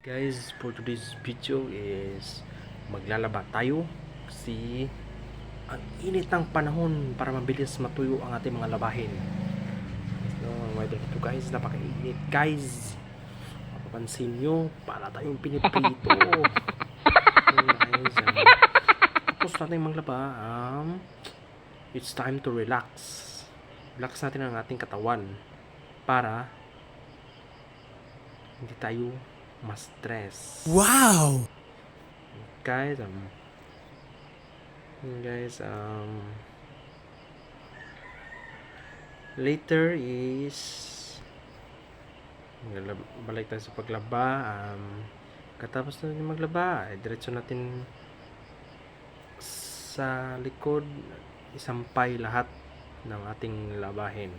Guys, for today's video is maglalaba tayo kasi ang init ng panahon para mabilis matuyo ang ating mga labahin. So, ang weather ito guys, napakainit guys. Mapapansin nyo, para tayong piniprito. Guys, tapos natin maglaba, it's time to relax. Relax natin ang ating katawan para hindi tayo ma-stress. Wow! Guys, later is balik tayo sa paglaba. Katapos natin maglaba, diretso natin sa likod isampay lahat ng ating labahin.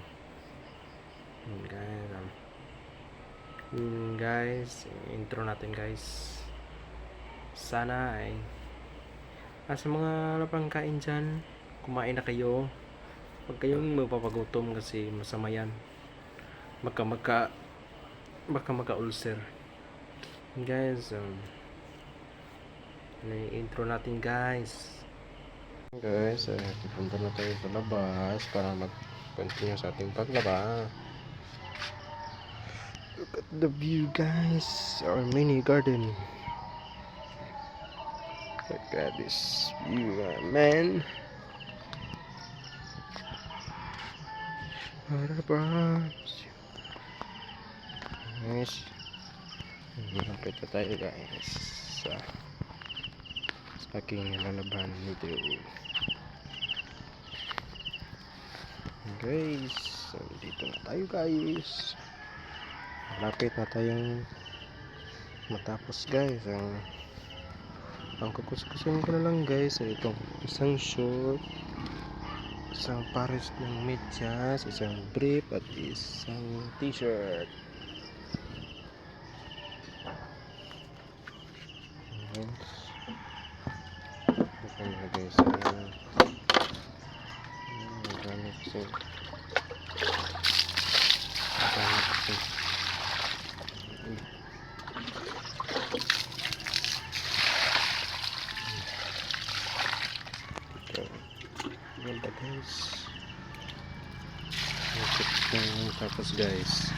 Guys, intro natin guys. Sana ay sa mga napangkain dyan, kumain na kayo. Huwag kayong mapapagutom kasi masama yan. Baka maka-ulcer. Guys, intro natin guys. Guys, pupunta na tayo sa labas para mag-continue sa ating paglaba. Look at the view guys, our mini garden. Look at this view, man. Guys, malapit na tayo guys sa aking lalaban video. Guys, dito na tayo guys. Malapit na tayong matapos guys. Ang kukuskusin ko na lang guys ay itong isang short, isang pares ng medyas, isang brief at isang t-shirt. Ito na guys. Ganda guys. Tapos guys,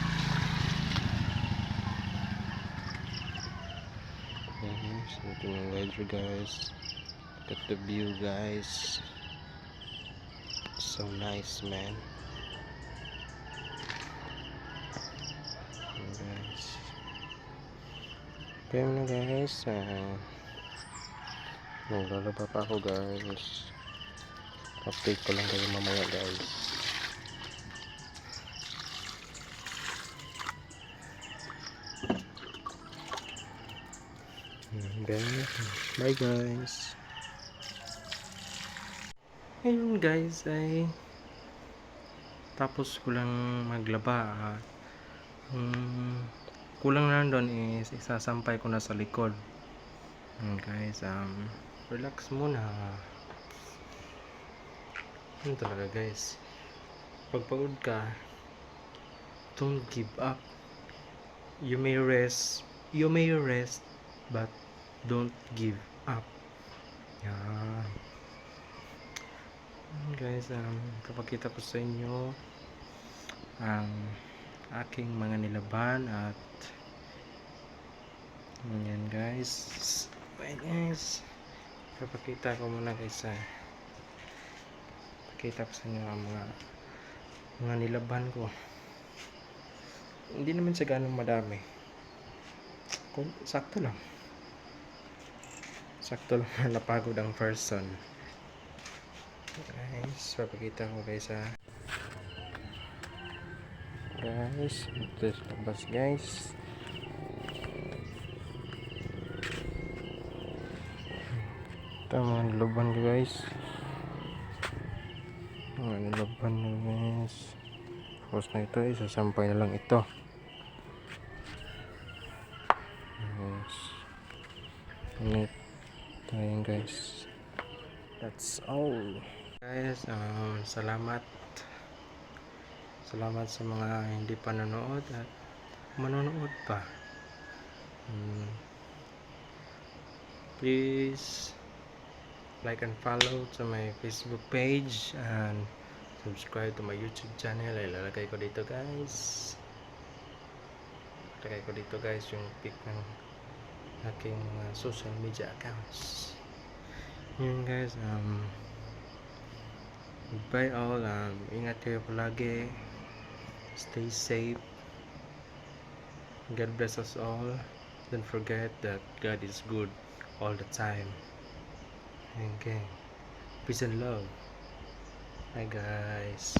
ito yung weather guys. Look at the view guys. So nice man. Guys, kaya na guys, naglalaba pa ako guys. Update ko lang kayo mamaya guys. Bye guys. Ayun guys, ay tapos ko lang maglaba. Kulang na doon is isasampay ko na sa likod. Guys, relax muna. Yun talaga guys, pag pagod ka, don't give up. You may rest but don't give up. Yeah. Guys, kapakita ko sa inyo ang aking mga nilaban at yan guys. Kapakita ko muna guys, pakita ko sa inyo ang mga nilaban ko. Hindi naman siya ganun madami, sakto lang napagod ang person guys. Papakita ko guys guys, ito sa labas guys. Ito mga nilaban ko guys. Nilaban na guys. Tapos na ito, isasampay na lang ito guys. Init tayo guys. That's all guys. Salamat sa mga hindi pa nanonood at manonood pa. Please like and follow to my Facebook page and subscribe to my YouTube channel. Ilalagay ko dito guys. Ilalagay ko dito guys yung pic ng aking social media accounts. Yun guys, goodbye all. Ingat kayo palagi. Stay safe. God bless us all. Don't forget that God is good all the time. Okay. Peace and love. Hi guys.